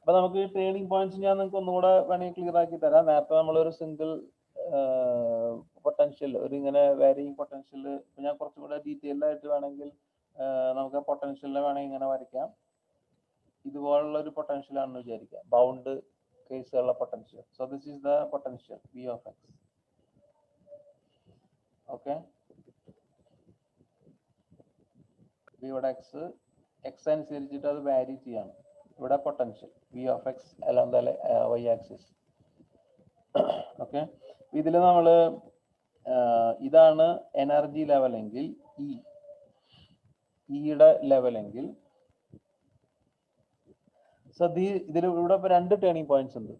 അപ്പൊ നമുക്ക് turning points ഞാൻ നിങ്ങൾക്ക് ഒന്നുകൂടെ വേണമെങ്കിൽ ക്ലിയർ ആക്കി തരാം. നേരത്തെ നമ്മളൊരു സിംഗിൾ പൊട്ടൻഷ്യൽ, ഒരു ഇങ്ങനെ വാരിയിങ് പൊട്ടൻഷ്യൽ, ഞാൻ കുറച്ചുകൂടെ ഡീറ്റെയിൽഡ് ആയിട്ട് വേണമെങ്കിൽ നമുക്ക് പൊട്ടൻഷ്യലിനെ വേണമെങ്കിൽ ഇങ്ങനെ വരയ്ക്കാം. ഇതുപോലുള്ള ഒരു പൊട്ടൻഷ്യൽ ആണെന്ന് വിചാരിക്കാം, ബൗണ്ട് കേസുള്ള potential. So this is the potential V of x. Okay, ഇവിടെ എക്സ് അനുസരിച്ചിട്ട് അത് വാരി ചെയ്യാണ്. ഇവിടെ potential V of x along the y axis. Okay, ഇതിൽ നമ്മൾ ഇതാണ് എനർജി ലെവൽ എങ്കിൽ, ഇയുടെ ലെവൽ എങ്കിൽ, സോ ഇതിൽ ഇവിടെ ഇപ്പൊ രണ്ട് ടേണിംഗ് പോയിന്റ്സ് ഉണ്ട്.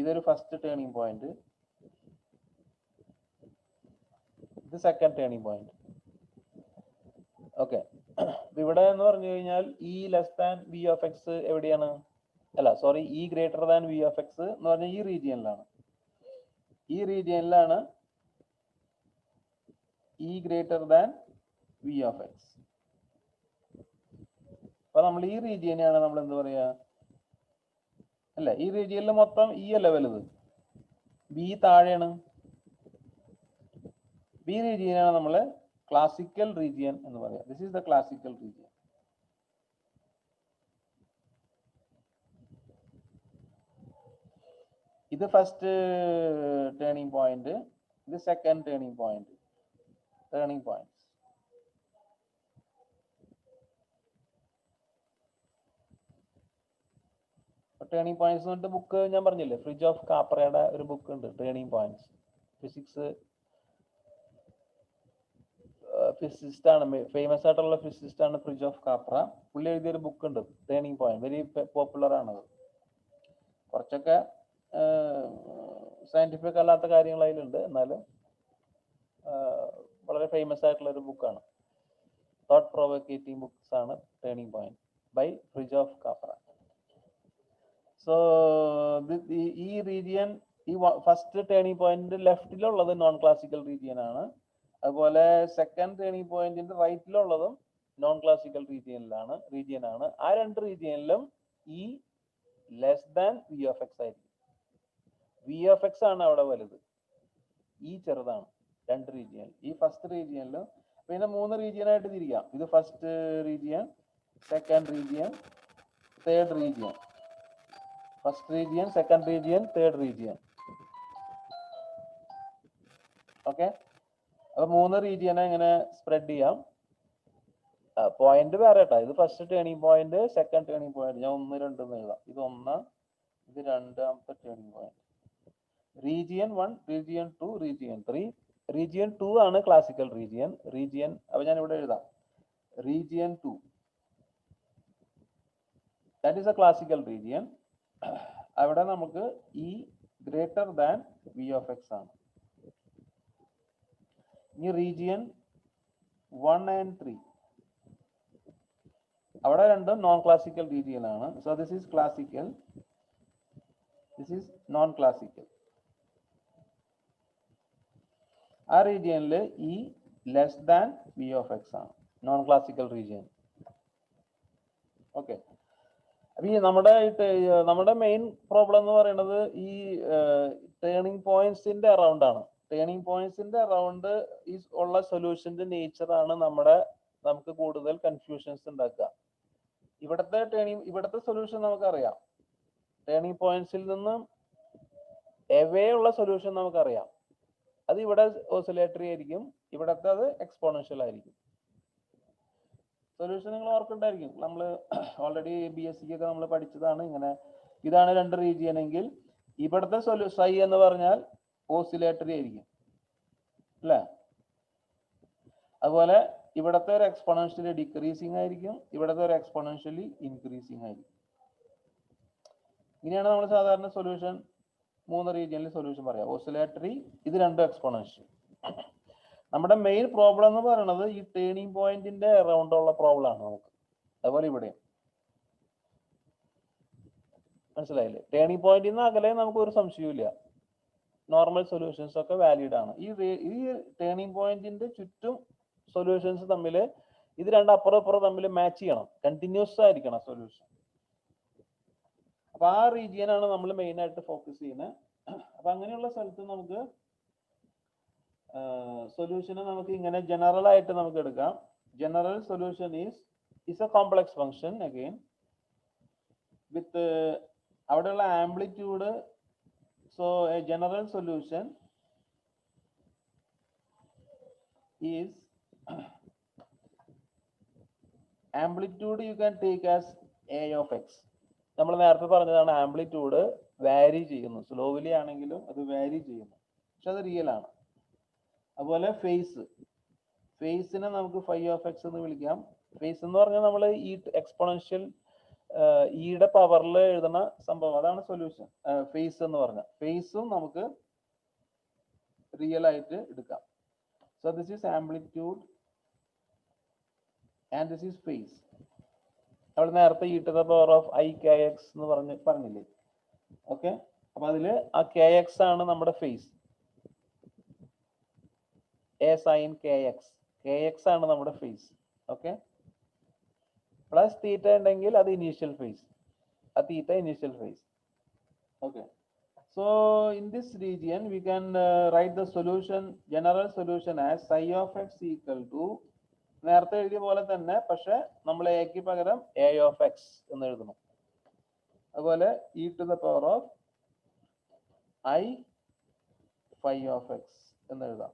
ഇതൊരു ഫസ്റ്റ് ടേണിംഗ് പോയിന്റ്, ഇത് സെക്കൻഡ് ടേണിംഗ് പോയിന്റ്. ഓക്കെ, ഇവിടെ എന്ന് പറഞ്ഞു കഴിഞ്ഞാൽ E less than V of x എവിടെയാണ്? അല്ല sorry, E greater than V of x എന്ന് പറഞ്ഞാൽ ഈ റീജിയനിലാണ്. ഈ റീജിയനിലാണ് E greater than V of x. അപ്പൊ നമ്മൾ ഈ റീജിയനെയാണ് നമ്മൾ എന്ത് പറയാ, അല്ല ഈ റീജിയനിൽ മൊത്തം ഈ അല്ല വലുത്, ബി താഴെയാണ്. ബി റീജിയനാണ് നമ്മൾ ക്ലാസിക്കൽ റീജിയൻ എന്ന് പറയാം. This is the classical region. ഇത് ഫസ്റ്റ് ടേണിംഗ് പോയിന്റ്, ഇത് second turning point. Turning points turning points എന്നിട്ട് ബുക്ക് ഞാൻ പറഞ്ഞില്ലേ, ഫ്രിഡ്ജ് ഓഫ് കാപ്രയുടെ ഒരു ബുക്ക് ഉണ്ട്, ടേണിംഗ് പോയിന്റ്സ്. ഫിസിസിസ്റ്റ് ആണ്, ഫേമസ് ആയിട്ടുള്ള ഫിസിസിസ്റ്റ് ആണ് ഫ്രിഡ്ജ് ഓഫ് കാപ്ര. പുള്ളി എഴുതിയൊരു ബുക്ക് ഉണ്ട്, ടേണിംഗ് പോയിന്റ്. വെരി പോപ്പുലർ ആണത്. കുറച്ചൊക്കെ സയന്റിഫിക് അല്ലാത്ത കാര്യങ്ങൾ അതിലുണ്ട്, എന്നാലും വളരെ ഫേമസ് ആയിട്ടുള്ള ഒരു ബുക്കാണ്. തോട്ട് പ്രൊവോക്കേറ്റിംഗ് ബുക്സ് ആണ് turning point by Fritjof of Capra. So ഈ റീജിയൻ, ഈ ഫസ്റ്റ് ടേണിംഗ് പോയിന്റ് ലെഫ്റ്റിലുള്ളത് നോൺ ക്ലാസിക്കൽ റീജിയൻ ആണ്. അതുപോലെ സെക്കൻഡ് ടേണിംഗ് പോയിന്റിന്റെ റൈറ്റിലുള്ളതും നോൺ ക്ലാസിക്കൽ റീജിയനാണ്. ആ രണ്ട് റീജിയനിലും ഈ less than V of x ആയിരിക്കും. V of x ആണ് അവിടെ വലുത്, ഈ ചെറുതാണ് രണ്ട് റീജിയൻ. ഈ ഫസ്റ്റ് റീജിയനിലും പിന്നെ മൂന്ന് റീജിയനായിട്ട് തിരിക്കാം. ഇത് first region, second region, third region. First region, second region, third region. Okay, അപ്പൊ മൂന്ന് റീജിയനെ ഇങ്ങനെ സ്പ്രെഡ് ചെയ്യാം. പോയിന്റ് വേറെ കേട്ടോ, ഇത് first turning point, second turning point. ഞാൻ 1, 2 എന്ന് എഴുതാം. ഇത് 1, ഇത് രണ്ടാമത്തെ turning point. Region 1, region 2, region 3. Region 2 ആണ് ക്ലാസിക്കൽ റീജിയൻ. അപ്പൊ ഞാൻ ഇവിടെ എഴുതാം region 2, that is A classical region. അവിടെ നമുക്ക് E greater than V of x ആണ്. ഇനി റീജിയൻ 1 and 3, അവിടെ രണ്ടും നോൺ ക്ലാസിക്കൽ റീജിയൻ ആണ്. So this is classical, this is known classical. ആ റീജിയനിൽ E less than V of x ആണ്, നോൺ ക്ലാസിക്കൽ റീജിയൻ. ഓക്കെ, അപ്പൊ ഈ നമ്മുടെ മെയിൻ പ്രോബ്ലം എന്ന് പറയുന്നത് ഈ ടേണിംഗ് പോയിന്റ്സിന്റെ അറൗണ്ട് ആണ്. ടേണിംഗ് പോയിന്റ്സിന്റെ അറൗണ്ട് ഉള്ള സൊല്യൂഷന്റെ നേച്ചർ ആണ് നമുക്ക് കൂടുതൽ കൺഫ്യൂഷൻസ് ഉണ്ടാക്കുക. ഇവിടത്തെ സൊല്യൂഷൻ നമുക്കറിയാം, ടേണിംഗ് പോയിന്റ്സിൽ നിന്നും എവേ ഉള്ള സൊല്യൂഷൻ നമുക്കറിയാം. അത് ഇവിടെ ഓസിലേറ്ററി ആയിരിക്കും, ഇവിടത്തെ അത് എക്സ്പോണൻഷ്യൽ ആയിരിക്കും. സൊല്യൂഷൻ നിങ്ങൾ ഓർക്കുണ്ടായിരിക്കും, നമ്മൾ ഓൾറെഡി BSc ഒക്കെ നമ്മൾ പഠിച്ചതാണ്. ഇങ്ങനെ ഇതാണ് രണ്ട് റീജിയൻ എങ്കിൽ ഇവിടുത്തെ സൈ എന്ന് പറഞ്ഞാൽ ഓസിലേറ്ററി ആയിരിക്കും അല്ലേ. അതുപോലെ ഇവിടത്തെ ഒരു എക്സ്പോണൻഷ്യലി ഡിക്രീസിങ് ആയിരിക്കും, ഇവിടത്തെ ഒരു എക്സ്പോണൻഷ്യലി ഇൻക്രീസിങ് ആയിരിക്കും. ഇങ്ങനെയാണ് നമ്മൾ സാധാരണ സൊല്യൂഷൻ, മൂന്ന് റീജിയനിൽ സൊല്യൂഷൻ പറയാം. ഓസിലേറ്ററി, ഇത് രണ്ടും എക്സ്പോണൻഷ്യൽ. നമ്മുടെ മെയിൻ പ്രോബ്ലം എന്ന് പറയുന്നത് ഈ ടേണിംഗ് പോയിന്റിന്റെ അറൗണ്ട് ഉള്ള പ്രോബ്ലം ആണ് നമുക്ക്. അതുപോലെ ഇവിടെ മനസ്സിലായില്ലേ, ടേണിംഗ് പോയിന്റിൽ നിന്ന് അകലെ നമുക്ക് ഒരു സംശയമില്ല, നോർമൽ സൊല്യൂഷൻസ് ഒക്കെ വാലിഡ് ആണ്. ഈ ടേണിംഗ് പോയിന്റിന്റെ ചുറ്റും സൊല്യൂഷൻസ് തമ്മിൽ, ഇത് രണ്ടും അപ്പുറം ഇപ്പുറം തമ്മിൽ മാച്ച് ചെയ്യണം, കണ്ടിന്യൂസ് ആയിരിക്കണം സൊല്യൂഷൻ. അപ്പൊ ആ റീജിയൻ ആണ് നമ്മൾ മെയിൻ ആയിട്ട് ഫോക്കസ് ചെയ്യുന്നത്. അപ്പൊ അങ്ങനെയുള്ള സ്ഥലത്ത് നമുക്ക് സൊല്യൂഷനെ നമുക്ക് ഇങ്ങനെ ജനറൽ ആയിട്ട് നമുക്ക് എടുക്കാം. General solution is a complex function again with അവിടെയുള്ള amplitude. So a general solution is amplitude you can take as A of x. നമ്മൾ നേരത്തെ പറഞ്ഞതാണ് ആംപ്ലിറ്റ്യൂഡ് വാരി ചെയ്യുന്നു, സ്ലോവിലി ആണെങ്കിലും അത് വാരി ചെയ്യുന്നു, പക്ഷെ അത് റിയൽ ആണ്. അതുപോലെ ഫേസിനെ നമുക്ക് ഫൈ ഓഫ് എക്സ് എന്ന് വിളിക്കാം. ഫേസ് എന്ന് പറഞ്ഞാൽ നമ്മൾ ഈ എക്സ്പോണൻഷ്യൽ ഇയുടെ പവറിൽ എഴുതുന്ന സംഭവം, അതാണ് സൊല്യൂഷൻ. ഫേസ് എന്ന് പറഞ്ഞാൽ ഫേസും നമുക്ക് റിയൽ ആയിട്ട് എടുക്കാം. So this is amplitude and this is phase. നമ്മൾ നേരത്തെ E to the power of I K X എന്ന് പറഞ്ഞില്ലേ? ഓക്കെ, അപ്പൊ അതില് ആ കെ എക്സ് ആണ് നമ്മുടെ phase. A sine K X ആണ് നമ്മുടെ ഫേസ്. ഓക്കെ, പ്ലസ് തീറ്റ ഉണ്ടെങ്കിൽ അത് ഇനീഷ്യൽ ഫേസ്, ആ theta initial phase. Okay, so in this region we can write the solution, general solution as psi of X equal to നേരത്തെ എഴുതിയ പോലെ തന്നെ, പക്ഷെ നമ്മൾ എക്ക് പകരം എ ഓഫ് എക്സ് എന്ന് എഴുതണം. അതുപോലെ E to the power of I phi of X എന്ന് എഴുതാം.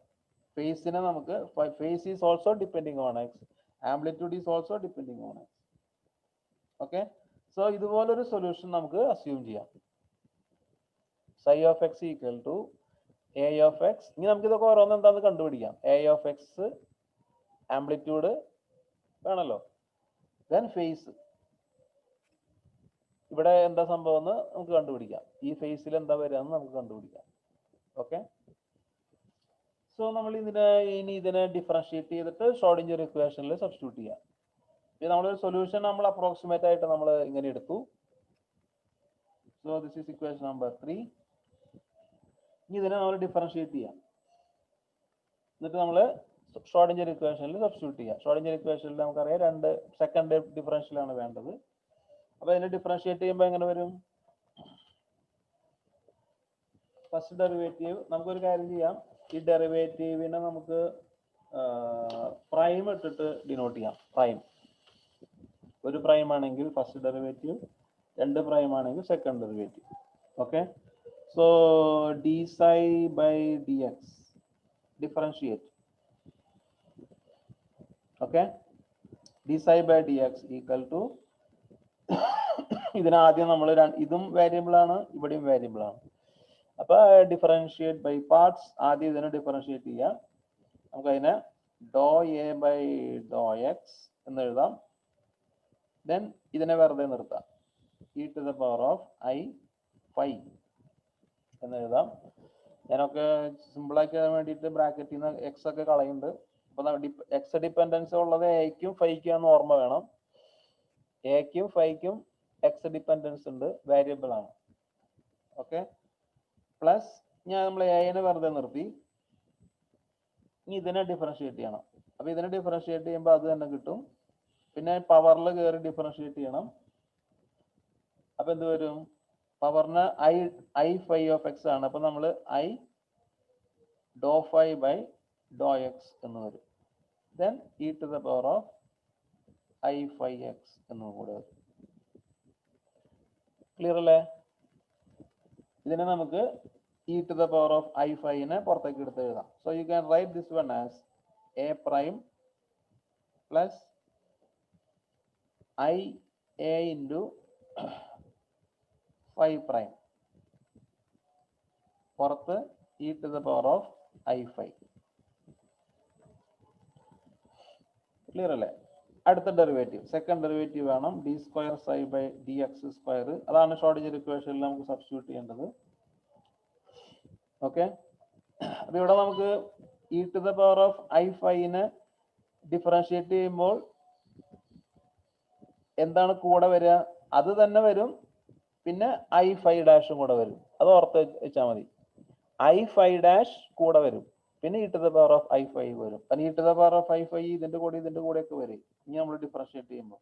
ഫേസിനെ നമുക്ക് phase is also depending on X, amplitude is also depending on X. Okay, so ഇതുപോലൊരു സൊല്യൂഷൻ നമുക്ക് അസ്യൂം ചെയ്യാം. psi of X equal to A of X. ഇനി നമുക്ക് ഇതൊക്കെ ഓരോന്ന് എന്താണെന്ന് കണ്ടുപിടിക്കാം. എ ഓഫ് എക്സ് ആംപ്ലിറ്റ്യൂഡ് വേണമല്ലോ, ദെൻ ഫേസ് ഇവിടെ എന്താ സംഭവം എന്ന് നമുക്ക് കണ്ടുപിടിക്കാം. ഈ ഫേസിൽ എന്താ വരിക എന്ന് നമുക്ക് കണ്ടുപിടിക്കാം. ഓക്കെ, സോ നമ്മൾ ഇതിനെ ഡിഫറൻഷിയേറ്റ് ചെയ്തിട്ട് ഷ്രോഡിഞ്ചർ ഇക്വേഷനിൽ സബ്സ്റ്റിറ്റ്യൂട്ട് ചെയ്യാം. ഇത് നമ്മളൊരു സൊല്യൂഷൻ നമ്മൾ അപ്രോക്സിമേറ്റ് ആയിട്ട് നമ്മൾ ഇങ്ങനെ എടുത്തു. So this is equation number 3. ഇനി ഇതിനെ നമ്മൾ ഡിഫറൻഷിയേറ്റ് ചെയ്യാം. എന്നിട്ട് നമ്മൾ ഷ്രോഡിഞ്ചർ ഇക്വേഷനിൽ സബ്സ്റ്റിറ്റ്യൂട്ട് ചെയ്യാം. ഷ്രോഡിഞ്ചർ ഇക്വേഷനിൽ നമുക്കറിയാം രണ്ട് സെക്കൻഡ് ഡിഫറൻഷ്യലാണ് വേണ്ടത്. അപ്പൊ ഇതിനെ ഡിഫറൻഷിയേറ്റ് ചെയ്യുമ്പോൾ എങ്ങനെ വരും? ഫസ്റ്റ് ഡെറിവേറ്റീവ് നമുക്കൊരു കാര്യം ചെയ്യാം. ഈ ഡെറിവേറ്റീവിനെ നമുക്ക് പ്രൈം ഇട്ടിട്ട് ഡിനോട്ട് ചെയ്യാം. പ്രൈം, ഒരു പ്രൈം ആണെങ്കിൽ ഫസ്റ്റ് ഡെറിവേറ്റീവ്, രണ്ട് പ്രൈം ആണെങ്കിൽ second derivative. Okay, so D psi by D X differentiate. Okay, D psi by D X equal to ഇതിനാദ്യം നമ്മൾ ഇതും വേരിയബിൾ ആണ്, ഇവിടെയും വേരിയബിൾ ആണ്. അപ്പൊ ഡിഫറൻഷിയേറ്റ് ബൈ പാർട്സ്. ആദ്യം ഇതിനെ ഡിഫറൻഷിയേറ്റ് ചെയ്യാം. നമുക്ക് അതിനെ ഡോ എ ബൈ ഡോ എക്സ് എന്ന് എഴുതാം. ദെൻ ഇതിനെ വെറുതെ നിർത്താം. E to the power of I phi എന്ന് എഴുതാം. ഞാനൊക്കെ സിമ്പിളാക്കി തരാൻ വേണ്ടിയിട്ട് ബ്രാക്കറ്റിൽ നിന്ന് എക്സ് ഒക്കെ കളയുന്നുണ്ട്. അപ്പൊ എക്സ് ഡിപ്പെൻഡൻസ് ഉള്ളത് എക്കും ഫൈക്കും ആണെന്ന് ഓർമ്മ വേണം. എക്കും ഫൈക്കും എക്സ് ഡിപ്പെൻഡൻസ് ഉണ്ട്, വേരിയബിൾ ആണ്. ഓക്കെ, പ്ലസ് നമ്മൾ എനെ വെറുതെ നിർത്തി. ഇനി ഇതിനെ ഡിഫറൻഷിയേറ്റ് ചെയ്യണം. അപ്പൊ ഇതിനെ ഡിഫറൻഷിയേറ്റ് ചെയ്യുമ്പോൾ അത് തന്നെ കിട്ടും. പിന്നെ പവറിൽ കയറി ഡിഫറൻഷിയേറ്റ് ചെയ്യണം. അപ്പൊ എന്ത് വരും? പവറിന് ഐ ഫൈ ഓഫ് എക്സ് ആണ്. അപ്പൊ നമ്മൾ ഐ ഡോ ഫൈ ബൈ ഡോ എക്സ് എന്ന് വരും. Then E to the power of I phi X എന്നും കൂടെ വരും. ക്ലിയർ അല്ലേ? ഇതിനെ നമുക്ക് E to the power of I ഫൈനെ പുറത്തേക്ക് എടുത്ത് എഴുതാം. So you can write this one as A prime plus I A into phi prime, പുറത്ത് E to the power of I phi. Clear അല്ലേ? അടുത്ത ഡെറിവേറ്റീവ്, സെക്കൻഡ് ഡെറിവേറ്റീവ് വേണം. D square psi by D X square. അതാണ് Schrodinger ഇക്വേഷനിൽ നമുക്ക് substitute ചെയ്യേണ്ടത്. Okay, അപ്പൊ ഇവിടെ നമുക്ക് E to the power of I ഫൈനെ ഡിഫറൻഷിയേറ്റ് ചെയ്യുമ്പോൾ എന്താണ് കൂടെ വരിക? അത് തന്നെ വരും. പിന്നെ ഐ ഫൈ ഡാഷും കൂടെ വരും. അത് ഓർത്ത് വെച്ചാൽ മതി. ഐ ഫൈ ഡാഷ് കൂടെ വരും. പിന്നെ E to the power of I phi വരും. കാരണം E to the power of I phi ഇതിന്റെ കൂടെ ഒക്കെ വരും ഇനി നമ്മൾ ഡിഫറൻഷിയേറ്റ് ചെയ്യുമ്പോൾ.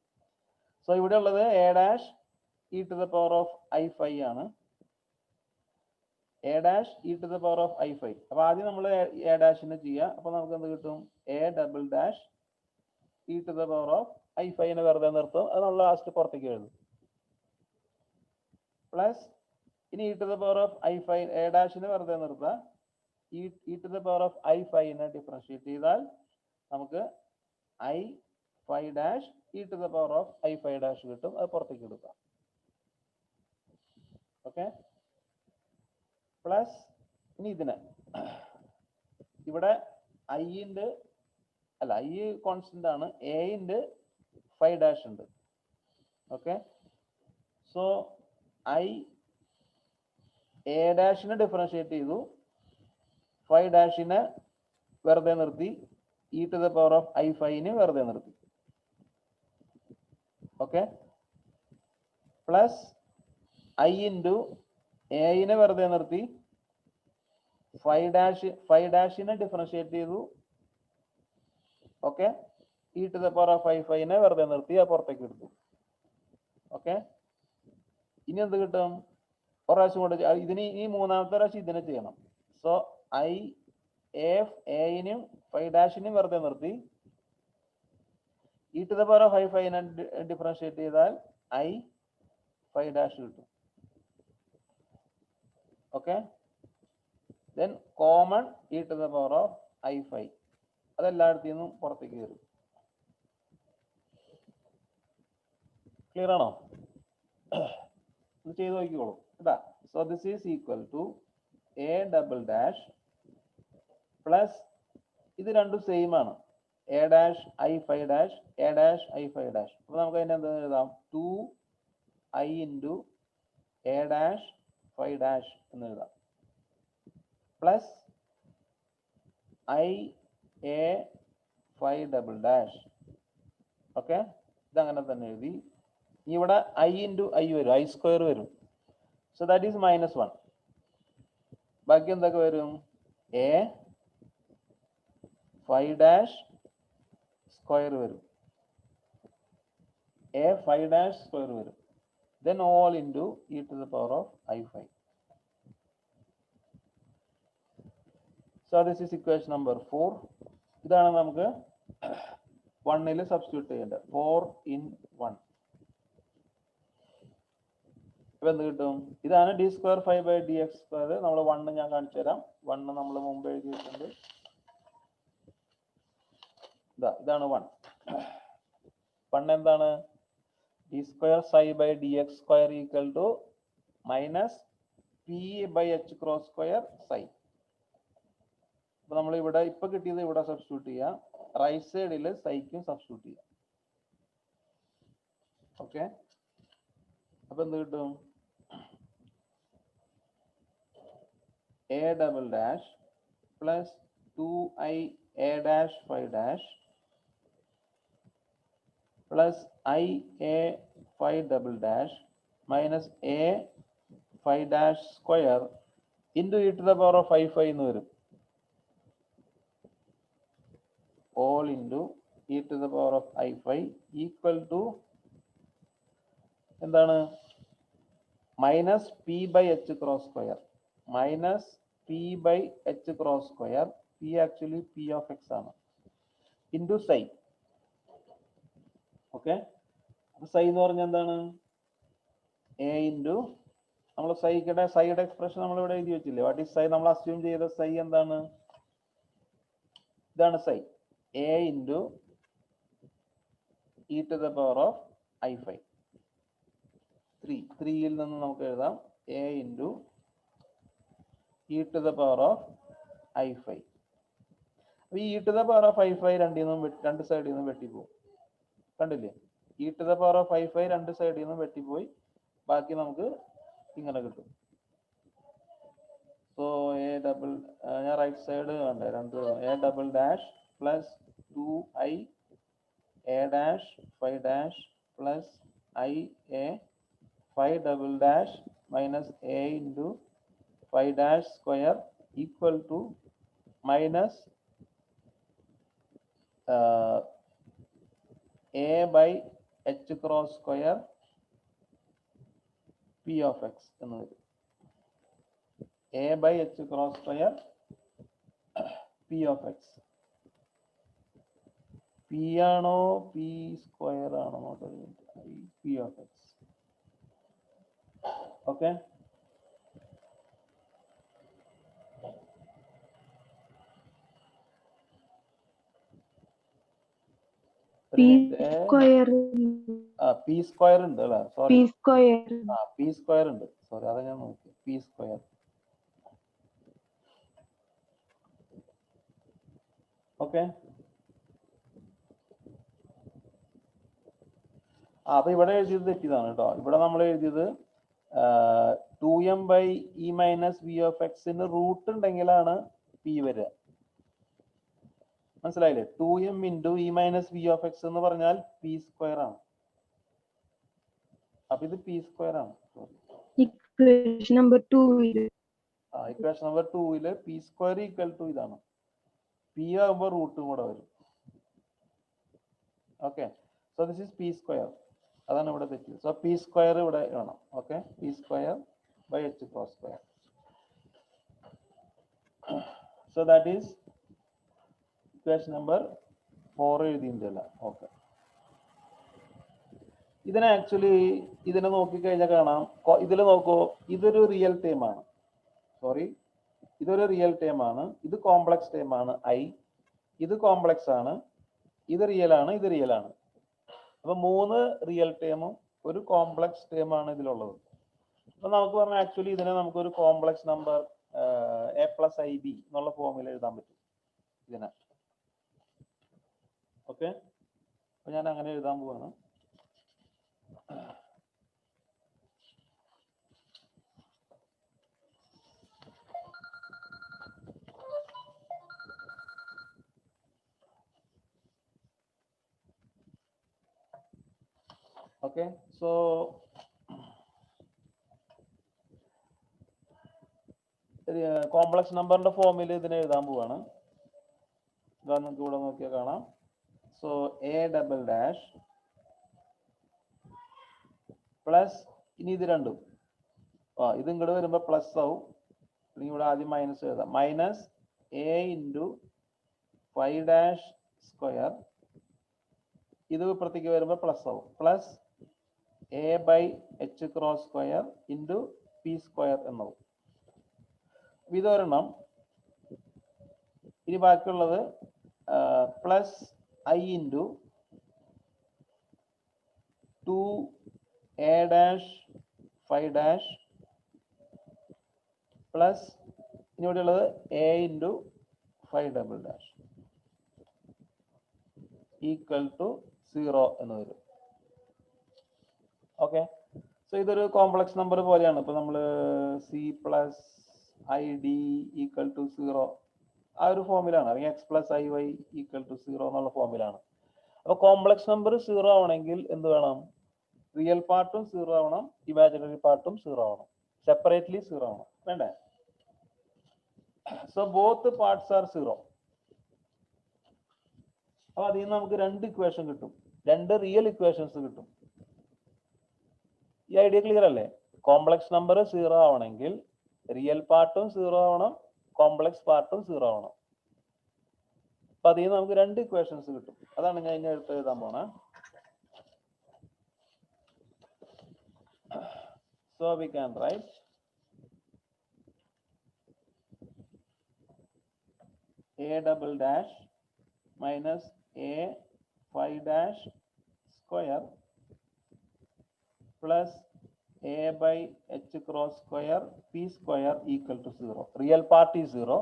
സോ ഇവിടെ ഉള്ളത് A dash e to the power of I5 ആണ്. a dash e to the power of I5. അപ്പോൾ ആദ്യം നമ്മൾ a ഡാഷിനെ ചെയ്യുക. അപ്പോൾ നമുക്ക് എന്ത് കിട്ടും? a double dash e to the power of I5 നെ വെറുതെ നിർത്തും. അത് നമ്മൾ ലാസ്റ്റ് പുറത്തേക്ക് എഴുതും. പ്ലസ് ഇനി e to the power of I5 a ഡാഷിനെ വെറുതെ നിർത്തുക. e to the power of I5 നെ ഡിഫറൻഷിയേറ്റ് ചെയ്താൽ നമുക്ക് I5 dash e to the power of I5 dash കിട്ടും. അത് പുറത്തേക്ക് എടുക്കാം. ഓക്കെ, പ്ലസ് ഇനി ഇതിനെ ഇവിടെ ഐൻ്റെ അല്ല ഐ കോൺസ്റ്റന്റ് ആണ്, എന്റെ 5 ഡാഷ് ഉണ്ട്. ഓക്കെ, സോ ഐ എ ഡാഷിനെ ഡിഫറൻഷിയേറ്റ് ചെയ്തു, 5 ഡാഷിനെ വെറുതെ നിർത്തി, e to the power of I5 നെ വെറുതെ നിർത്തി. ഓക്കെ, പ്ലസ് ഐ ഇൻറ്റു എനെ വെറുതെ നിർത്തി, 5 ഡാഷിനെ ഡിഫറൻഷിയേറ്റ് ചെയ്തു. Okay, e to the power of I5 നെ വെറുതെ നിർത്തി, അത് പുറത്തേക്ക് എടുത്തു. ഓക്കെ, ഇനി എന്ത് കിട്ടും? ഒരു പ്രാവശ്യം കൊണ്ട് ഇതിന് ഈ മൂന്നാമത്തെ പ്രാവശ്യം ഇതിനെ ചെയ്യണം. സോ എനെയും 5 ഡാഷിനെയും വെറുതെ നിർത്തി, e to the power of I5 നെ ഡിഫറൻഷിയേറ്റ് ചെയ്താൽ I5 ഡാഷ് കിട്ടും. Okay, then common e to the power of I5 അതെല്ലായിടത്തു നിന്നും പുറത്തേക്ക് വരും. ക്ലിയർ ആണോ? ചെയ്ത് നോക്കിക്കോളൂ കേട്ടാ. So this is equal to a double dash plus ഇത് രണ്ടും സെയിം ആണ്, a dash I5 dash a dash I5 dash. അപ്പോൾ നമുക്ക് അതിനെ എന്താ എഴുതാം? 2i into a dash 5 dash എന്ന് എഴുതാം, plus a5 double dash. Okay, ഇതങ്ങനെ തന്നെ എഴുതി. ഇവിടെ i ഇൻറ്റു i വരും, i സ്ക്വയർ വരും. So that is -1. ബാക്കി എന്തൊക്കെ വരും? a5 ഡാഷ് സ്ക്വയർ വരും, a5 ഡാഷ് സ്ക്വയർ വരും. Then all into e to the power of I5. So this is equation number 4. ഇതാണ് നമുക്ക് 1ൽ സബ്സ്റ്റിറ്റ്യൂട്ട് ചെയ്യേണ്ടത്. 4 in 1. ഇപ്പം എന്ത് കിട്ടും? ഇതാണ് d square 5 by dx square. നമ്മൾ 1 ഞാൻ കാണിച്ചു തരാം. 1 നമ്മൾ മുമ്പ് എഴുതിയിട്ടുണ്ട്. ഇതാണ് 1. 1 എന്താണ്? d square psi by dx square equal to minus p by h cross square psi. അപ്പോൾ നമ്മൾ ഇവിടെ ഇപ്പൊ കിട്ടിയത് ഇവിടെ സബ്സ്റ്റിറ്റ്യൂട്ട് ചെയ്യാം, റൈറ്റ് സൈഡിൽ സൈക്കും സബ്സ്റ്റിറ്റ്യൂട്ട് ചെയ്യാം. ഓക്കെ, അപ്പൊ എന്ത് കിട്ടും? a double dash plus 2i a dash 5 dash plus ia5 double dash minus a5 dash square into e to the power of I5 എന്ന് വരും. all into e to the power of I5 equal to എന്താണ്? Minus p by h cross square, minus p by h cross square, p actually p of x ആണ്, into psi. Okay, psi എന്ന് പറഞ്ഞാൽ എന്താണ്? a into നമ്മൾ സൈയുടെ expression നമ്മൾ ഇവിടെ എഴുതി വെച്ചില്ലേ. What is psi? നമ്മൾ അസ്യൂം ചെയ്ത psi എന്താണ്? ഇതാണ് psi, a into e to the power of I5. 3യിൽ നിന്ന് നമുക്ക് എഴുതാം a into e to the power of I5. അപ്പോൾ e to the power of I5 രണ്ട് സൈഡിൽ നിന്നും വെട്ടിപ്പോവും. കണ്ടില്ലേ? e to the power of I5 രണ്ട് സൈഡിൽ നിന്നും വെട്ടിപ്പോയി, ബാക്കി നമുക്ക് ഇങ്ങനെ കിട്ടും. സോ ഞാൻ റൈറ്റ് സൈഡ് വേണ്ടേ, a double dash plus 2i a dash 5 dash plus ia5 double dash minus a into 5 dash square equal to minus a by h cross square P of X എന്ന് വരും. A by H cross square P of X. P ആണോ P square ആണോ P of X. Okay, P square ഉണ്ട് അല്ലേ? Sorry, P square ഉണ്ട്. Sorry, അതാ ഞാൻ നോക്കി. P square. ഓക്കെ, അപ്പൊ ഇവിടെ എഴുതിയത് തെറ്റിയതാണ് കേട്ടോ. ഇവിടെ നമ്മൾ എഴുതിയത് 2m by E minus V of എക്സിന് റൂട്ട് ഉണ്ടെങ്കിലാണ് പി വരിക. മനസ്സിലായില്ലേ? 2m into E minus V of X എന്ന് പറഞ്ഞാൽ പി സ്ക്വയർ ആണ്. അപ്പൊ ഇത് പി സ്ക്വയർ ആണ്. ഇക്വേഷൻ നമ്പർ 2 ല് പി സ്ക്വയർ ഈക്വൽ ടു ഇതാണ്. പി ആകുമ്പോൾ റൂട്ടും കൂടെ വരും. Okay, so this is P square. അതാണ് ഇവിടെ തെറ്റി. സോ പി സ്ക്വയർ ഇവിടെ വേണം. Okay, P square by H cross square. So that is equation number 4 എഴുതിയിട്ടില്ല. ഓക്കെ, ഇതിനെ ആക്ച്വലി ഇതിനെ നോക്കിക്കഴിഞ്ഞാൽ കാണാം. ഇതിൽ നോക്കൂ, ഇതൊരു റിയൽ ടേം ആണ്. സോറി, ഇതൊരു റിയൽ ടേം ആണ്. ഇത് കോംപ്ലക്സ് ടേം ആണ് ഐ. ഇത് കോംപ്ലക്സ് ആണ്. ഇത് റിയൽ ആണ്. ഇത് റിയൽ ആണ്. അപ്പൊ 3 റിയൽ ടേമും ഒരു കോംപ്ലക്സ് ടേം ആണ് ഇതിലുള്ളത്. അപ്പൊ നമുക്ക് പറഞ്ഞാൽ ആക്ച്വലി ഇതിനെ നമുക്കൊരു complex number A plus I B എന്നുള്ള ഫോമിൽ എഴുതാൻ പറ്റും ഇതിനെ. ഓക്കെ, അപ്പൊ ഞാൻ അങ്ങനെ എഴുതാൻ പോവാണ്. Okay, so കോംപ്ലക്സ് നമ്പറിന്റെ ഫോമിൽ ഇതിനെ എഴുതാൻ പോവാണ്. നമുക്ക് ഇവിടെ നോക്കിയാൽ കാണാം. So A double dash plus, ഇനി ഇത് രണ്ടും ഇത് ഇങ്ങോട്ട് വരുമ്പോൾ പ്ലസ് ആവും. അല്ലെങ്കിൽ ഇവിടെ ആദ്യം മൈനസ് എഴുതാം. Minus A into 5 dash square. ഇത് ഇപ്പുറത്തേക്ക് വരുമ്പോൾ പ്ലസ് ആവും. Plus A by H cross square into P square എന്നാവും. ഇതൊരെണ്ണം. ഇനി ബാക്കിയുള്ളത് plus I into 2 A dash 5 dash plus ഇനി ഇവിടെ ഉള്ളത് A into 5 double dash equal to 0 എന്ന് വരും. ഓക്കെ, സോ ഇതൊരു കോംപ്ലക്സ് നമ്പർ പോലെയാണ്. ഇപ്പൊ നമ്മൾ C plus I D equal to 0 ആ ഒരു ഫോമിലാണ്, അല്ലെങ്കിൽ X plus I Y equal to 0 എന്നുള്ള ഫോമിലാണ്. അപ്പൊ കോംപ്ലക്സ് നമ്പർ 0 ആവണമെങ്കിൽ എന്ത് വേണം? റിയൽ പാർട്ടും 0 ആവണം, ഇമാജിനറി പാർട്ടും 0 ആവണം, സെപ്പറേറ്റ്ലി 0 ആവണം. വേണ്ടേ? So both parts R 0. അപ്പൊ അതിൽ നിന്ന് നമുക്ക് 2 ഇക്വേഷൻ കിട്ടും, 2 റിയൽ ഇക്വേഷൻസ് കിട്ടും. ഈ ഐഡിയ ക്ലിയർ അല്ലേ? കോംപ്ലക്സ് നമ്പർ 0 ആവണമെങ്കിൽ റിയൽ പാർട്ടും 0 ആവണം, കോംപ്ലക്സ് പാർട്ടും 0 ആവണം. അപ്പൊ അതിൽ നിന്ന് നമുക്ക് 2 ഇക്വേഷൻസ് കിട്ടും. അതാണ് ഞാൻ ഇനി എടുത്ത് എഴുതാൻ പോണേ. So we can write a double dash minus a 5 dash square plus a by h cross square p square equal to 0. Real part is 0.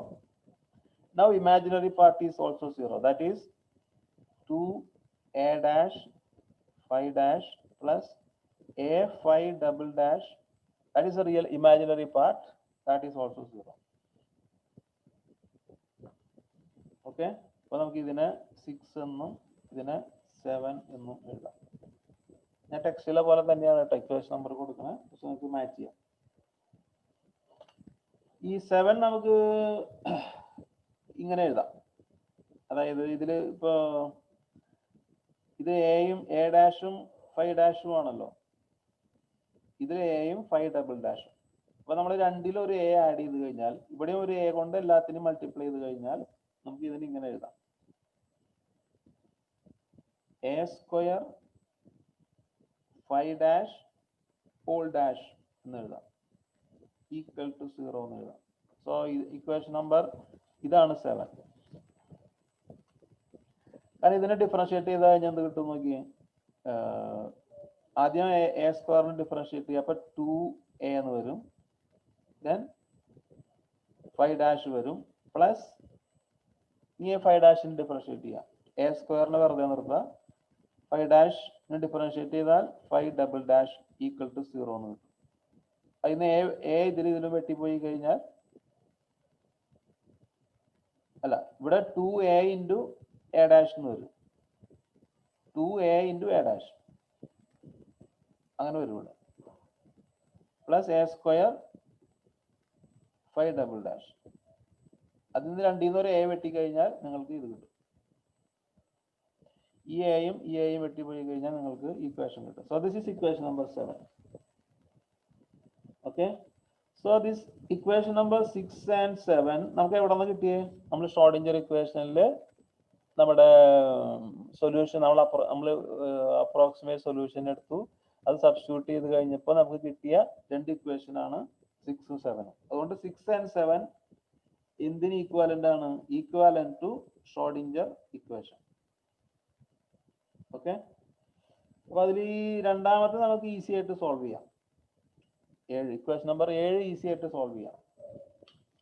Now imaginary part is also 0. That is 2a dash 5 dash plus a 5 double dash. That is a real imaginary part. That is also 0. Okay. അപ്പോൾ നമുക്ക് ഇതിനെ 6 എന്നും ഇതിനെ 7 എന്നും എഴുതാം. ഞാൻ ടെക്സ്റ്റിലെ പോലെ തന്നെയാണ് ഇക്വേഷൻ നമ്പർ കൊടുക്കുന്നത്, പക്ഷെ നമുക്ക് മാച്ച് ചെയ്യാം. ഈ 7 നമുക്ക് ഇങ്ങനെ എഴുതാം. അതായത് ഇതിൽ ഇപ്പോ ഇത് എയും എ ഡാഷും 5 ഡാഷും ആണല്ലോ. ഇതിൽ എയും ഫൈവ് ഡബിൾ ഡാഷും. അപ്പൊ നമ്മൾ രണ്ടിലും ഒരു എ ആഡ് ചെയ്ത് കഴിഞ്ഞാൽ ഇവിടെ ഒരു എ കൊണ്ട് എല്ലാത്തിനും മൾട്ടിപ്ലൈ ചെയ്ത് കഴിഞ്ഞാൽ നമുക്ക് ഇതിന് ഇങ്ങനെ എഴുതാം, A square five dash whole dash എന്ന് എഴുതാം, ഈക്വൽ ടു 0 എന്ന് എഴുതാം. സോ ഇക്വേഷൻ നമ്പർ ഇതാണ് 7. കാരണം ഇതിനെ ഡിഫറൻഷിയേറ്റ് ചെയ്ത് കഴിഞ്ഞാൽ എന്ത് കിട്ടും നോക്കിയേ. ആദ്യം എ സ്ക്വയറിന് ഡിഫറൻഷിയേറ്റ് ചെയ്യുക, അപ്പൊ 2a എന്ന് വരും. ദെൻ 5 ഡാഷ് വരും, പ്ലസ് ഈ 5 ഡാഷിന് ഡിഫറൻഷിയേറ്റ് ചെയ്യാം. എ സ്ക്വയറിന് വെറുതെ നിർത്തുക, 5 ഡാഷിന് ഡിഫറൻഷിയേറ്റ് ചെയ്താൽ 5 ഡബിൾ ഡാഷ് ഈക്വൽ ടു 0 എന്ന് കിട്ടും. അതിന് എ ഇതിലും വെട്ടിപ്പോയി കഴിഞ്ഞാൽ, അല്ല ഇവിടെ 2a ഇൻറ്റു എ ഡാഷ് എന്ന് വരും, 2a ഇൻറ്റു എ ഡാഷ് അങ്ങനെ വരും ഇവിടെ, plus A square 5 double dash. അതിൽ നിന്ന് രണ്ടിൽ നിന്ന് ഒരു എ വെട്ടിക്കഴിഞ്ഞാൽ നിങ്ങൾക്ക് ഇത് കിട്ടും. ഈ എയും വെട്ടിപ്പോയി കഴിഞ്ഞാൽ നിങ്ങൾക്ക് ഇക്വേഷൻ കിട്ടും. So this is equation number 7. Okay, so this equation number 6 and 7 നമുക്ക് എവിടെ നിന്ന് കിട്ടിയേ? നമ്മൾ ഷ്രോഡിഞ്ചർ ഇക്വേഷനിൽ നമ്മുടെ സൊല്യൂഷൻ നമ്മൾ അപ്രോക്സിമേറ്റ് സൊല്യൂഷൻ എടുത്തു, അത് സബ്സ്റ്റിറ്റ്യൂട്ട് ചെയ്ത് കഴിഞ്ഞപ്പോൾ നമുക്ക് കിട്ടിയ രണ്ട് ഇക്വേഷൻ ആണ് 6 ഉം 7 ഉം. അതുകൊണ്ട് 6 and 7 എന്തിന് ഈക്വാലന്റ് ആണ്? Equivalent to Schrödinger equation. Okay, അപ്പൊ അതിൽ ഈ രണ്ടാമത്തെ നമുക്ക് ഈസി ആയിട്ട് സോൾവ് ചെയ്യാം. 7 ഇക്വേഷൻ നമ്പർ 7 ഈസി ആയിട്ട് സോൾവ് ചെയ്യാം,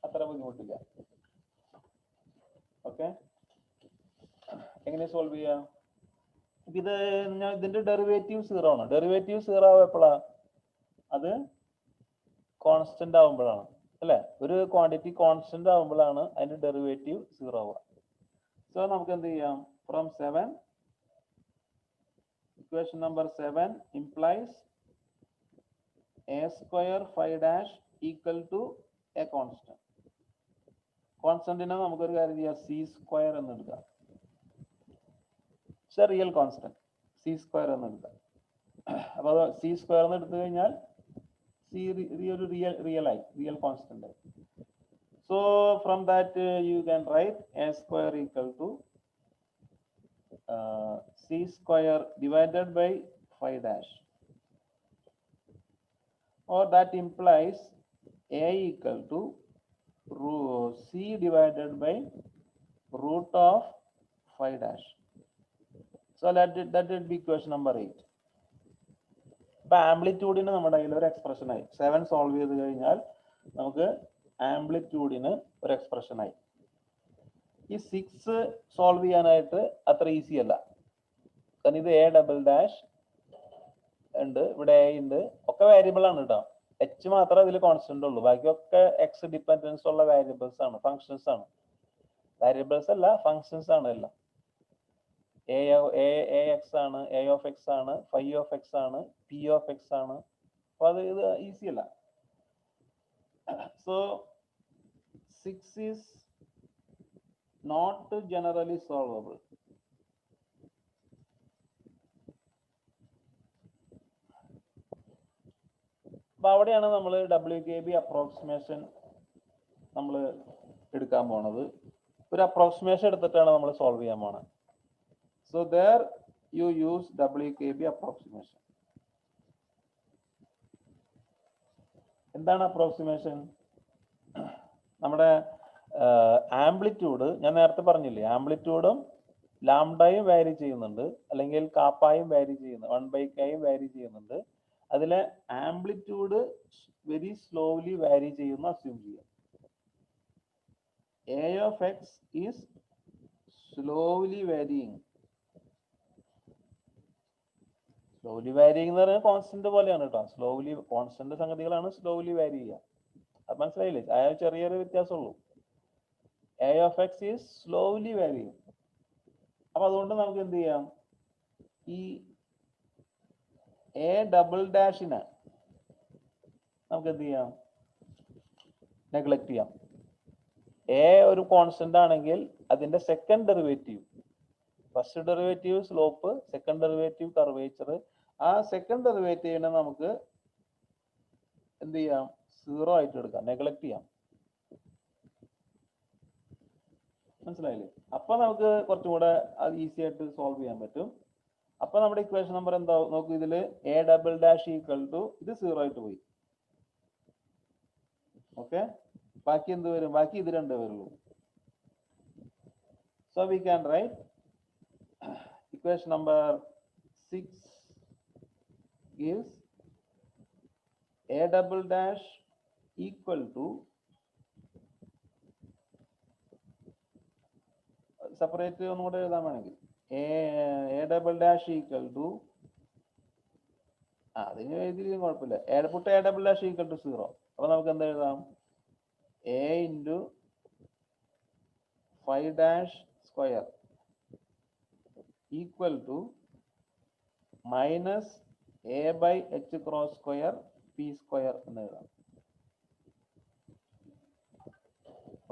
അത്ര ബുദ്ധിമുട്ടില്ല. ഓക്കെ, എങ്ങനെ സോൾവ് ചെയ്യാം? ഇത് ഇതിന്റെ ഡെറിവേറ്റീവ് 0 ആണ്. ഡെറിവേറ്റീവ് 0 ആവുമ്പോഴാ അത് കോൺസ്റ്റന്റ് ആവുമ്പോഴാണ്, അല്ലെ? ഒരു ക്വാണ്ടിറ്റി കോൺസ്റ്റന്റ് ആവുമ്പോഴാണ് അതിന്റെ ഡെറിവേറ്റീവ് 0 ആവുക. സോ നമുക്ക് എന്ത് ചെയ്യാം? From 7, equation number 7 implies a square 5 dash equal to a constant. കോൺസ്റ്റന്റിനെ നമുക്കൊരു കാര്യം ചെയ്യാം, c സ്ക്വയർ എന്ന് എടുക്കാം. റിയൽ കോൺസ്റ്റന്റ് c സ്ക്വയർ എന്ന് എടുക്കാം. അപ്പൊ c സ്ക്വയർ എന്ന് എടുത്തു കഴിഞ്ഞാൽ c ഒരു റിയൽ കോൺസ്റ്റന്റ് ആയി. So from that you can right a square equal to c square divided by 5 dash, or that implies a equal to c divided by root of 5 dash. So that would be equation number 8. ഇപ്പൊ ആംപ്ലിറ്റ്യൂഡിന് നമ്മുടെ കയ്യിൽ ഒരു expression ആയി. 7 solve ചെയ്ത് കഴിഞ്ഞാൽ നമുക്ക് ആംപ്ലിറ്റ്യൂഡിന് ഒരു expression ആയി. ഈ 6 സോൾവ് ചെയ്യാനായിട്ട് അത്ര ഈസി അല്ല, കാരണം ഇത് എ ഡബിൾ ഡാഷ് ഉണ്ട്, ഇവിടെ എ ഉണ്ട്, ഒക്കെ വേരിയബിൾ ആണ് കേട്ടോ. എച്ച് മാത്രമേ ഇതിൽ കോൺസ്റ്റന്റ് ഉള്ളൂ, ബാക്കിയൊക്കെ എക്സ് ഡിപ്പെൻഡൻസ് ഉള്ള വേരിയബിൾസ് ആണ്, ഫങ്ഷൻസ് ആണ്. വേരിയബിൾസ് അല്ല, ഫങ്ഷൻസ് ആണ് എല്ലാം. എ എക്സ് ആണ്, എ ഓഫ് എക്സ് ആണ്, ഫൈ ഓഫ് എക്സ് ആണ്, പി ഓഫ് എക്സ് ആണ്. അപ്പൊ അത് ഇത് ഈസി അല്ല. So 6 is not generally solvable. അപ്പൊ അവിടെയാണ് നമ്മൾ WKB അപ്രോക്സിമേഷൻ നമ്മൾ എടുക്കാൻ പോണത്. ഒരു അപ്രോക്സിമേഷൻ എടുത്തിട്ടാണ് നമ്മൾ സോൾവ് ചെയ്യാൻ പോണത്. So there you use WKB approximation. എന്താണ് അപ്രോക്സിമേഷൻ? നമ്മുടെ ആംപ്ലിറ്റ്യൂഡ് ഞാൻ നേരത്തെ പറഞ്ഞില്ലേ, ആംപ്ലിറ്റ്യൂഡും ലാംഡയും വാരി ചെയ്യുന്നുണ്ട്, അല്ലെങ്കിൽ കാപ്പായും വാരി ചെയ്യുന്നു, 1/k വാരി ചെയ്യുന്നുണ്ട്. അതിലെ ആംപ്ലിറ്റ്യൂഡ് വെരി സ്ലോലി വാരി ചെയ്യുന്നു അസ്യൂം ചെയ്യാം. A of x is slowly varying. Slowly varying എന്ന് പറയുന്നത് കോൺസ്റ്റന്റ് പോലെയാണ് കേട്ടോ. സ്ലോലി കോൺസ്റ്റന്റ് സംഗതികളാണ് സ്ലോലി വാരി ചെയ്യുക. അത് മനസ്സിലായില്ലേ? ആ ചെറിയൊരു വ്യത്യാസമുള്ളൂ. A of X is slowly varying. അപ്പൊ അതുകൊണ്ട് നമുക്ക് എന്ത് ചെയ്യാം? ഈ എ ഡബിൾ ഡാഷിനെ നമുക്ക് എന്ത് ചെയ്യാം? നെഗ്ലക്ട് ചെയ്യാം. എ ഒരു കോൺസ്റ്റന്റ് ആണെങ്കിൽ അതിന്റെ second derivative, first derivative slope, second derivative curvature, ആ സെക്കൻഡ് ഡെറിവേറ്റീവിനെ നമുക്ക് എന്ത് ചെയ്യാം, 0 ആയിട്ട് എടുക്കാം, നെഗ്ലക്ട് ചെയ്യാം. മനസ്സിലായില്ലേ? അപ്പൊ നമുക്ക് കുറച്ചും കൂടെ അത് ഈസി ആയിട്ട് സോൾവ് ചെയ്യാൻ പറ്റും. അപ്പൊ നമ്മുടെ ഇക്വേഷൻ നമ്പർ എന്താ നോക്കൂ, ഇതില് A double dash equal to, ഇത് 0 ആയിട്ട് പോയി. ഓക്കെ, ബാക്കി എന്ത് വരും? ബാക്കി ഇത് രണ്ടേ വരുള്ളൂ. So we can right equation number 6 gives a double dash equal to, separate ഒന്നുകൂടെ എഴുതാൻ വേണമെങ്കിൽ a double dash equal to, അതിന് എഴുതിയില്ലെങ്കിൽ കുഴപ്പമില്ല, puttu a double dash equal to 0. അപ്പൊ നമുക്ക് എന്താ എഴുതാം, a into 5 dash square equal to minus a by h cross square p square എന്ന് എഴുതാം.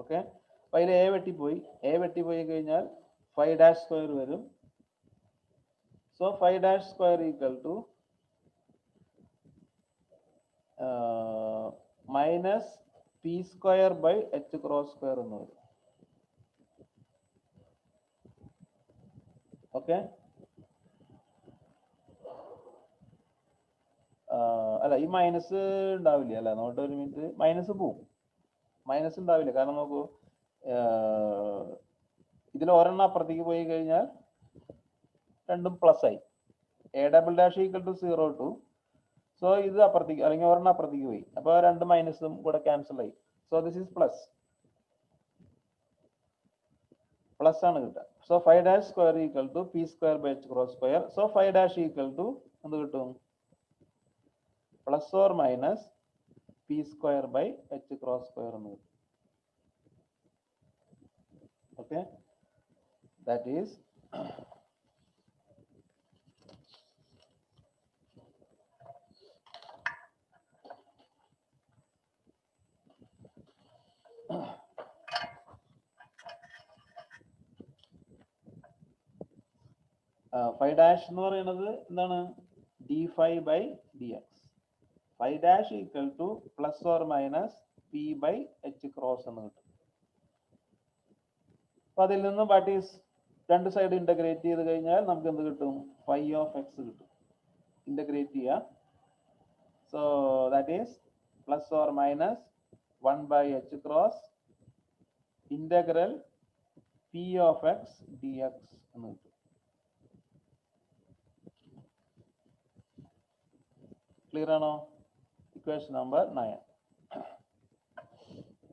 ഓക്കെ, അപ്പൊ അതിൽ എ വെട്ടിപ്പോയി കഴിഞ്ഞാൽ 5 dash square വരും. So 5 dash square equal to minus p square by h cross square എന്ന് വരും. ഓക്കെ, അല്ല ഈ മൈനസ് ഉണ്ടാവില്ല അല്ല, നോട്ട് ഒരു മിനിറ്റ്, മൈനസ് പോവും, മൈനസ് ഉണ്ടാവില്ല. കാരണം നോക്കൂ, ഇതിൽ ഒരെണ്ണം അപ്പുറത്തേക്ക് പോയി കഴിഞ്ഞാൽ രണ്ടും പ്ലസ് ആയി. A double dash equal to 0 to, so ഇത് അപ്പുറത്തേക്ക് അല്ലെങ്കിൽ ഒരെണ്ണം അപ്പുറത്തേക്ക് പോയി, അപ്പൊ രണ്ട് മൈനസും കൂടെ ക്യാൻസൽ ആയി. സോ ദിസ് ഈസ് പ്ലസ് ആണ് കിട്ടുക. So 5 dash square equal to p square by h cross square. So 5 dash equal to എന്ത് കിട്ടും, plus or minus p square by h cross square എന്ന് കിട്ടും. Okay, that is five dash എന്ന് പറയുന്നത് എന്താണ്, d5 by dx. 5 dash equal to plus or minus p by h cross എന്ന് കിട്ടും. അപ്പൊ അതിൽ നിന്ന് വാട്ട് ഈസ്, രണ്ട് സൈഡ് ഇന്റഗ്രേറ്റ് ചെയ്ത് കഴിഞ്ഞാൽ നമുക്ക് എന്ത് കിട്ടും, phi of x കിട്ടും. ഇന്റഗ്രേറ്റ് ചെയ്യുക. So that is plus or minus 1 by h cross integral p of x dx എന്ന് കിട്ടും. ക്ലിയർ ആണോ? Equation number 9.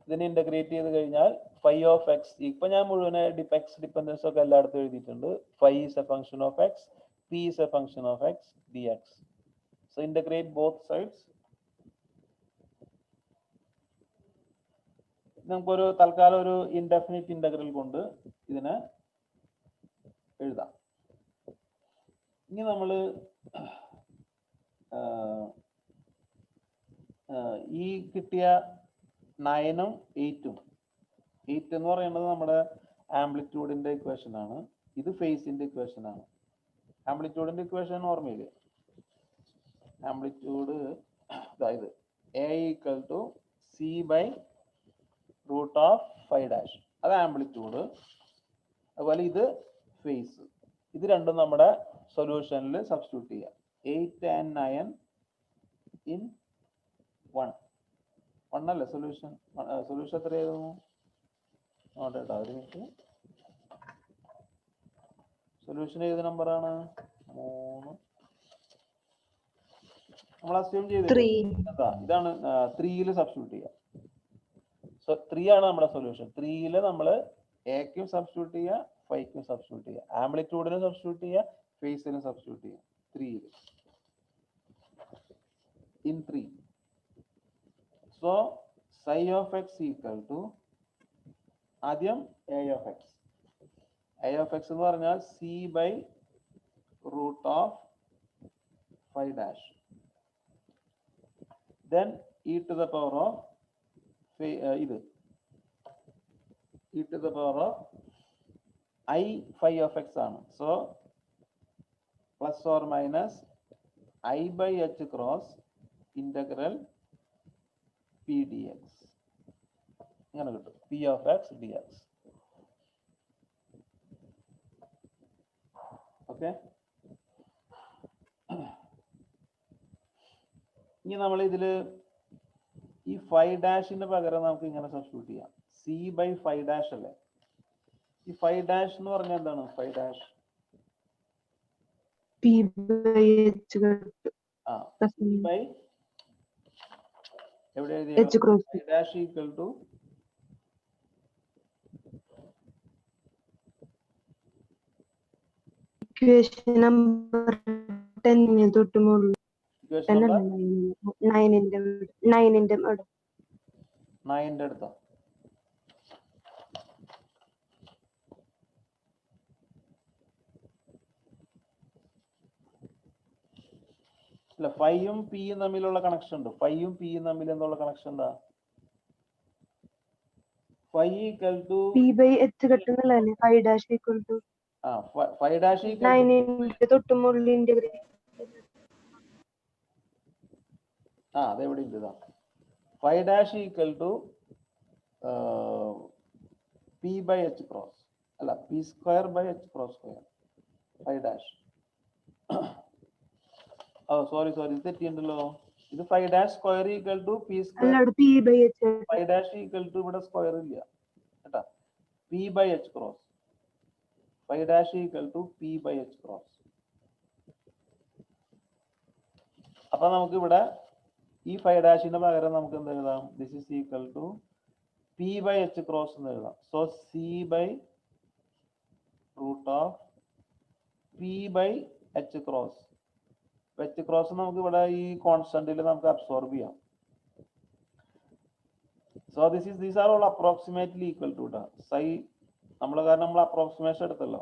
ഇതിനെ ഇന്റഗ്രേറ്റ് ചെയ്ത് കഴിഞ്ഞാൽ phi of x, ഇപ്പൊ ഞാൻ മുഴുവൻ x ഡിപെൻഡൻസ് ഒക്കെ എല്ലായിടത്തും എഴുതിയിട്ടുണ്ട്. phi is a function of x, p is a function of x dx. So integrate both sides. നമുക്കൊരു തൽക്കാലം ഒരു ഇൻഡെഫിനിറ്റ് ഇന്റഗ്രൽ കൊണ്ട് ഇതിനെ എഴുതാം. ഇനി നമ്മൾ ഈ കിട്ടിയ 9ഉം 8ഉം, 8 എന്ന് പറയുന്നത് നമ്മുടെ ആംപ്ലിറ്റ്യൂഡിന്റെ ഇക്വേഷൻ ആണ്, ഇത് ഫേസിന്റെ ഇക്വേഷൻ ആണ്. ആംപ്ലിറ്റ്യൂഡിന്റെ ഇക്വേഷൻ ഓർമ്മയില്ലേ? ആംപ്ലിറ്റ്യൂഡ് അതായത് a equal to c by root of 5 dash, അത് ആംപ്ലിറ്റ്യൂഡ്. അതുപോലെ ഇത് ഫേസ്. ഇത് രണ്ടും നമ്മുടെ സൊല്യൂഷനിൽ സബ്സ്റ്റിറ്റ്യൂട്ട് ചെയ്യാം. 8 and 9 in 1 അല്ലേ സൊല്യൂഷൻ? സൊല്യൂഷൻ എത്രയായിരുന്നു? നോട്ടേട്ടാ ഒരു മിനിറ്റ്. സൊല്യൂഷൻ ഏത് നമ്പറാണ്? 3. നമ്മൾ അസ്യൂം ചെയ്തിട്ട് ഇതാണ് 3യിൽ സബ്സ്റ്റിറ്റ്യൂട്ട് ചെയ്യാം. സോ 3 ആണ് നമ്മുടെ സൊല്യൂഷൻ. 3യിൽ നമ്മൾ എക്കും സബ്സ്റ്റിറ്റ്യൂട്ട് ചെയ്യുക, 5ക്കും സബ്സ്റ്റിറ്റ്യൂട്ട് ചെയ്യുക, ആംപ്ലിറ്റ്യൂഡിന് സബ്സ്റ്റിറ്റ്യൂട്ട് ചെയ്യുക, ഫേസിന് സബ്സ്റ്റിറ്റ്യൂട്ട് ചെയ്യുക. 3യിൽ in 3. So psi of x equal to ആദ്യം a of x. a of x എന്ന് പറഞ്ഞാൽ c by root of 5 dash. Then e to the power of ഇത് e to the power of I phi of x ആണ്. So plus or minus I by h cross integral P D X ഇങ്ങനെ കിട്ടും. P of X D X. Okay. ഇനി നമ്മൾ ഇതില് ഈ five ഡാഷിന് പകരം നമുക്ക് ഇങ്ങനെ സബ്സ്റ്റിറ്റ്യൂട്ട് ചെയ്യാം. സി ബൈ ഫൈവ് ഡാഷ് അല്ലേ? ഈ ഫൈവ് ഡാഷ് എന്ന് പറഞ്ഞാൽ എന്താണ്? Five dash P by H by എവിടെ എഴുതിയ H cross five dash equal to equation number 10 തൊട്ട് മുകളിൽ ഇക്വേഷൻ നമ്പർ 9ന്റെ അവിടെ 9ന്റെ അടുത്തോ? അല്ല, ഫൈയും പിയും തമ്മിലുള്ള കണക്ഷൻ ഉണ്ട്. ഫൈയും പിയും തമ്മിൽ എന്നുള്ള കണക്ഷൻ എന്താ? Phi equal to P by H കിട്ടുന്നല്ലേ? Five dash equal to five dash equal to 9ന്റെ തൊട്ട് മുകളിൽ ഇന്റഗ്രേറ്റ്. അതെവിടെ ഉണ്ട്? ഇതാ five dash equal to P by H cross, അല്ല P square by H cross square. Five dash sorry തെറ്റിയുണ്ടല്ലോ. ഇത് five dash square equal to P square. P by H five dash equal to ഇവിടെ square ഇല്ല കേട്ടാ. P by H cross. Five dash equal to P by H cross. അപ്പൊ നമുക്ക് ഇവിടെ ഈ five ഡാഷിന് പകരം നമുക്ക് എന്ത് എഴുതാം? This is equal to P by H cross എന്ന് എഴുതാം. So C by root of P by H cross. H cross നമുക്ക് ഇവിടെ ഈ കോൺസ്റ്റന്റിൽ നമുക്ക് അബ്സോർബ് ചെയ്യാം. So these are all approximately equal to psi. കാരണം നമ്മൾ അപ്രോക്സിമേഷൻ എടുത്തല്ലോ,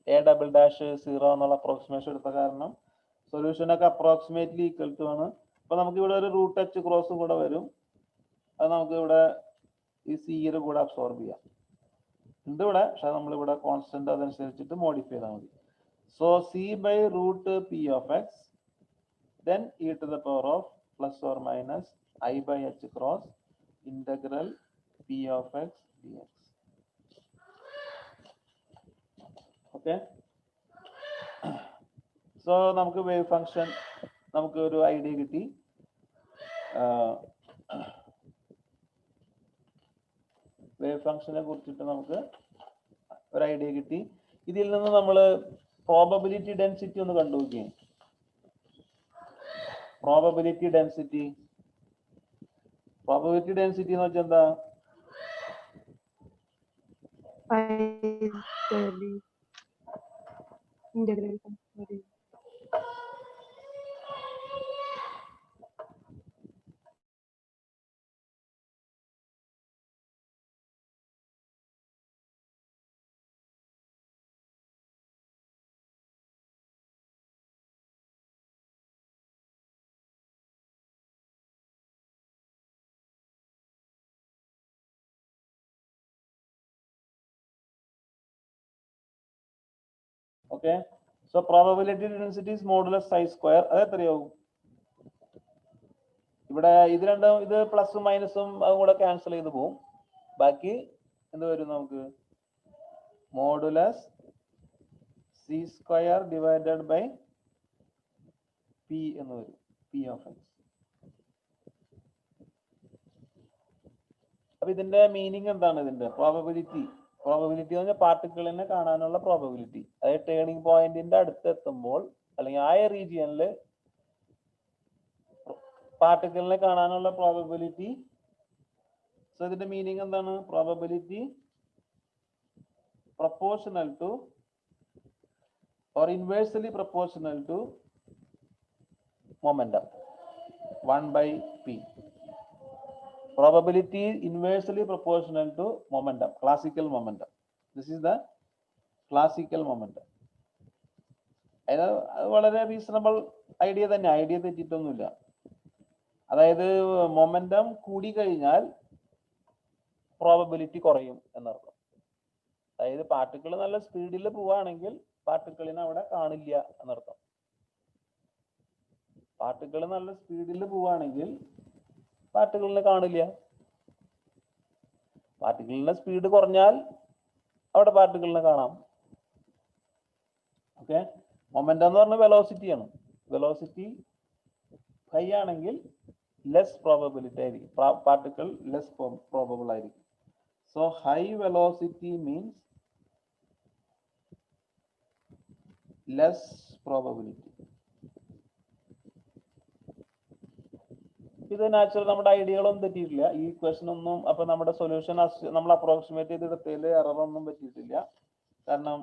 എ ഡബിൾ ഡാഷ് 0 എന്നുള്ള അപ്രോക്സിമേഷൻ എടുത്ത കാരണം സൊല്യൂഷനൊക്കെ അപ്രോക്സിമേറ്റ്ലി ഈക്വൽ ടു ആണ്. അപ്പൊ നമുക്ക് ഇവിടെ ഒരു റൂട്ട് എച്ച് ക്രോസും കൂടെ വരും. അത് നമുക്ക് ഇവിടെ ഈ സിയുടെ കൂടെ അബ്സോർബ് ചെയ്യാം. ഉണ്ട് ഇവിടെ, പക്ഷെ നമ്മളിവിടെ കോൺസ്റ്റന്റ് അതനുസരിച്ചിട്ട് മോഡിഫൈ ചെയ്താൽ മതി. So C by root P of X then e to the power of plus or minus I by h cross integral p of x dx. Okay. So നമുക്ക് വേവ് ഫംഗ്ഷൻ നമുക്ക് ഒരു idea കിട്ടി. Wave ഫംഗ്ഷനെ കുറിച്ചിട്ട് നമുക്ക് ഒരു idea കിട്ടി. ഇതിൽ നിന്ന് നമ്മൾ പ്രോബബിലിറ്റി ഡെൻസിറ്റി ഒന്ന് കണ്ടുപിടിക്കുകയും. പ്രോബബിലിറ്റി ഡെൻസിറ്റി എന്ന് വെച്ചാൽ എന്താ? Okay, so probability density is modulus psi square. അത് എത്രയാവും? ഇവിടെ ഇത് രണ്ടും, ഇത് പ്ലസും മൈനസും അതും കൂടെ ക്യാൻസൽ ചെയ്ത് പോവും. ബാക്കി എന്ത് വരും നമുക്ക്? Modulus C square divided by P എന്ന് വരും. P of X. അപ്പൊ ഇതിന്റെ മീനിങ് എന്താണ്? ഇതിന്റെ പ്രോബബിലിറ്റി എന്ന് പറഞ്ഞാൽ പാർട്ടിക്കിളിനെ കാണാനുള്ള പ്രോബബിലിറ്റി. അതായത് ടേണിംഗ് പോയിന്റിന്റെ അടുത്ത് എത്തുമ്പോൾ അല്ലെങ്കിൽ ആ റീജിയനിൽ പാർട്ടിക്കിളിനെ കാണാനുള്ള പ്രോബബിലിറ്റി. സോ ഇതിന്റെ മീനിങ് എന്താണ്? Probability proportional to or inversely proportional to momentum 1 by p. Probability inversely proportional to momentum, classical momentum. This is the classical momentum. അത് വളരെ റീസണബിൾ ഐഡിയ തന്നെ, ഐഡിയ തെറ്റിയിട്ടൊന്നുമില്ല. അതായത് മൊമെന്റം കൂടി കഴിഞ്ഞാൽ പ്രോബബിലിറ്റി കുറയും എന്നർത്ഥം. അതായത് പാർട്ടിക്കിൾ നല്ല സ്പീഡിൽ പോവുകയാണെങ്കിൽ പാർട്ടിക്കിളിനെ അവിടെ കാണില്ല എന്നർത്ഥം. പാർട്ടിക്കിൾ നല്ല സ്പീഡിൽ പോവുകയാണെങ്കിൽ പാർട്ടിക്കിളിനെ കാണില്ല. പാർട്ടിക്കിളിന്റെ സ്പീഡ് കുറഞ്ഞാൽ അവിടെ പാർട്ടിക്കിളിനെ കാണാം. ഓക്കെ, മൊമെന്റം എന്ന് പറഞ്ഞാൽ വെലോസിറ്റിയാണ്. വെലോസിറ്റി ഹൈ ആണെങ്കിൽ ലെസ് പ്രോബബിലിറ്റി ആയിരിക്കും, പാർട്ടിക്കിൾ ലെസ് പ്രോബബിൾ ആയിരിക്കും. So high velocity means less probability. ഇത് നാച്ചുറൽ, നമ്മുടെ ഐഡിയകളൊന്നും തെറ്റിയിട്ടില്ല. ഈ ഇക്വേഷൻ ഒന്നും, അപ്പൊ നമ്മുടെ സൊല്യൂഷൻ നമ്മൾ അപ്രോക്സിമേറ്റ് ചെയ്തെടുത്തതിൽ എറർ ഒന്നും പറ്റിയിട്ടില്ല. കാരണം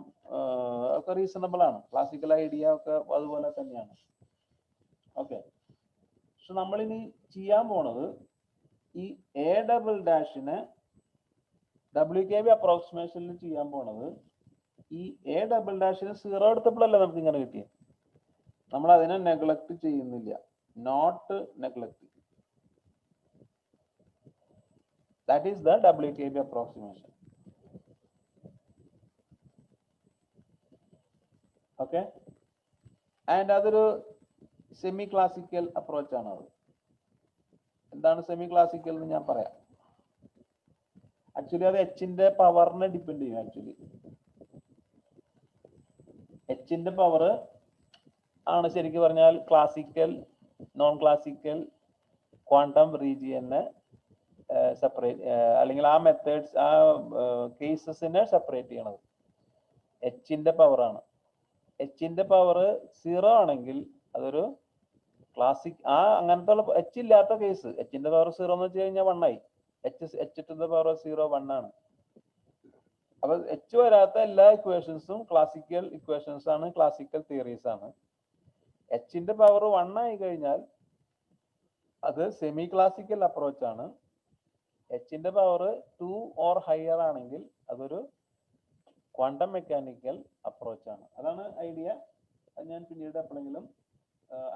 ഒക്കെ റീസണബിൾ ആണ്. ക്ലാസിക്കൽ ഐഡിയ ഒക്കെ അതുപോലെ തന്നെയാണ്. ഓക്കെ, പക്ഷെ നമ്മളിനി ചെയ്യാൻ പോണത് ഈ എ ഡബിൾ ഡാഷിനെ WKB അപ്രോക്സിമേഷനിൽ ചെയ്യാൻ പോണത്, ഈ എ ഡബിൾ ഡാഷിന് 0 എടുത്തപ്പോഴല്ലേ നമുക്ക് ഇങ്ങനെ കിട്ടിയത്. നമ്മൾ അതിനെ നെഗ്ലക്ട് ചെയ്യുന്നില്ല, not neglect. That is the WKB approximation. Okay, and അതൊരു സെമി ക്ലാസിക്കൽ അപ്രോച്ച് ആണ്. അത് എന്താണ് സെമി ക്ലാസിക്കൽ എന്ന് ഞാൻ പറയാം. ആക്ച്വലി അത് എച്ചിന്റെ പവറിനെ ഡിപ്പെൻഡ് ചെയ്യും. ആക്ച്വലി എച്ചിന്റെ പവർ ആണ് ശരിക്കും പറഞ്ഞാൽ ക്ലാസിക്കൽ, നോൺ ക്ലാസിക്കൽ, ക്വാണ്ടം റീജിയനെ സെപ്പറേറ്റ്, അല്ലെങ്കിൽ ആ മെത്തേഡ്സ്, ആ കേസസിനെ സെപ്പറേറ്റ് ചെയ്യണത് എച്ചിന്റെ പവറാണ്. എച്ചിന്റെ പവർ 0 ആണെങ്കിൽ അതൊരു ക്ലാസിക്, ആ അങ്ങനത്തെ എച്ച് ഇല്ലാത്ത കേസ്, എച്ചിന്റെ പവർ 0 എന്ന് വെച്ച് കഴിഞ്ഞാൽ 1 ആയി. എച്ച് ടു ദ പവർ 0 1 ആണ്. അപ്പൊ എച്ച് വരാത്ത എല്ലാ ഇക്വേഷൻസും ക്ലാസിക്കൽ ഇക്വേഷൻസ് ആണ്, ക്ലാസിക്കൽ തിയറീസ് ആണ്. എച്ചിന്റെ പവർ 1 ആയി കഴിഞ്ഞാൽ അത് സെമി ക്ലാസിക്കൽ അപ്രോച്ച് ആണ്. എച്ചിന്റെ പവർ 2 ഓർ ഹയർ ആണെങ്കിൽ അതൊരു ക്വാണ്ടം മെക്കാനിക്കൽ അപ്രോച്ച് ആണ്. അതാണ് ഐഡിയ. അത് ഞാൻ പിന്നീട് എപ്പോഴെങ്കിലും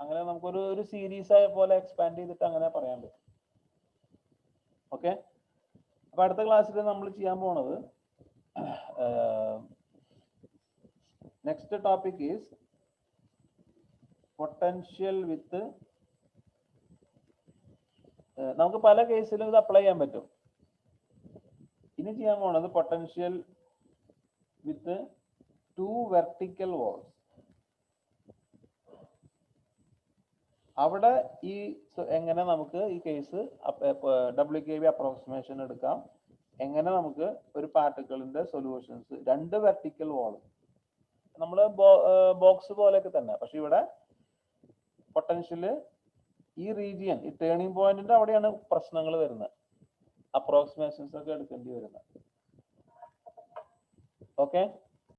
അങ്ങനെ നമുക്കൊരു സീരീസ് പോലെ എക്സ്പാൻഡ് ചെയ്തിട്ട് അങ്ങനെ പറയാൻ പറ്റും. ഓക്കെ, അപ്പൊ അടുത്ത ക്ലാസ്സിൽ നമ്മൾ ചെയ്യാൻ പോണത്, നെക്സ്റ്റ് ടോപ്പിക് ഈസ് പൊട്ടൻഷ്യൽ വിത്ത്, നമുക്ക് പല കേസിലും ഇത് അപ്ലൈ ചെയ്യാൻ പറ്റും. ഇനി ചെയ്യാൻ പോണത് പൊട്ടൻഷ്യൽ വിത്ത് 2 വെർട്ടിക്കൽ വാൾസ്. അവിടെ ഈ എങ്ങനെ നമുക്ക് ഈ കേസ് WKB അപ്രോക്സിമേഷൻ എടുക്കാം, എങ്ങനെ നമുക്ക് ഒരു പാർട്ടിക്കിളിന്റെ സൊല്യൂഷൻസ്, 2 വെർട്ടിക്കൽ വാൾ, നമ്മൾ ബോക്സ് പോലെയൊക്കെ തന്നെ, പക്ഷെ ഇവിടെ പൊട്ടൻഷ്യല് ഈ റീജിയൻ, ഈ ടേണിംഗ് പോയിന്റിന്റെ അവിടെയാണ് പ്രശ്നങ്ങൾ വരുന്നത്, അപ്രോക്സിമേഷൻസ് ഒക്കെ എടുക്കേണ്ടി വരുന്നത്. ഓക്കെ.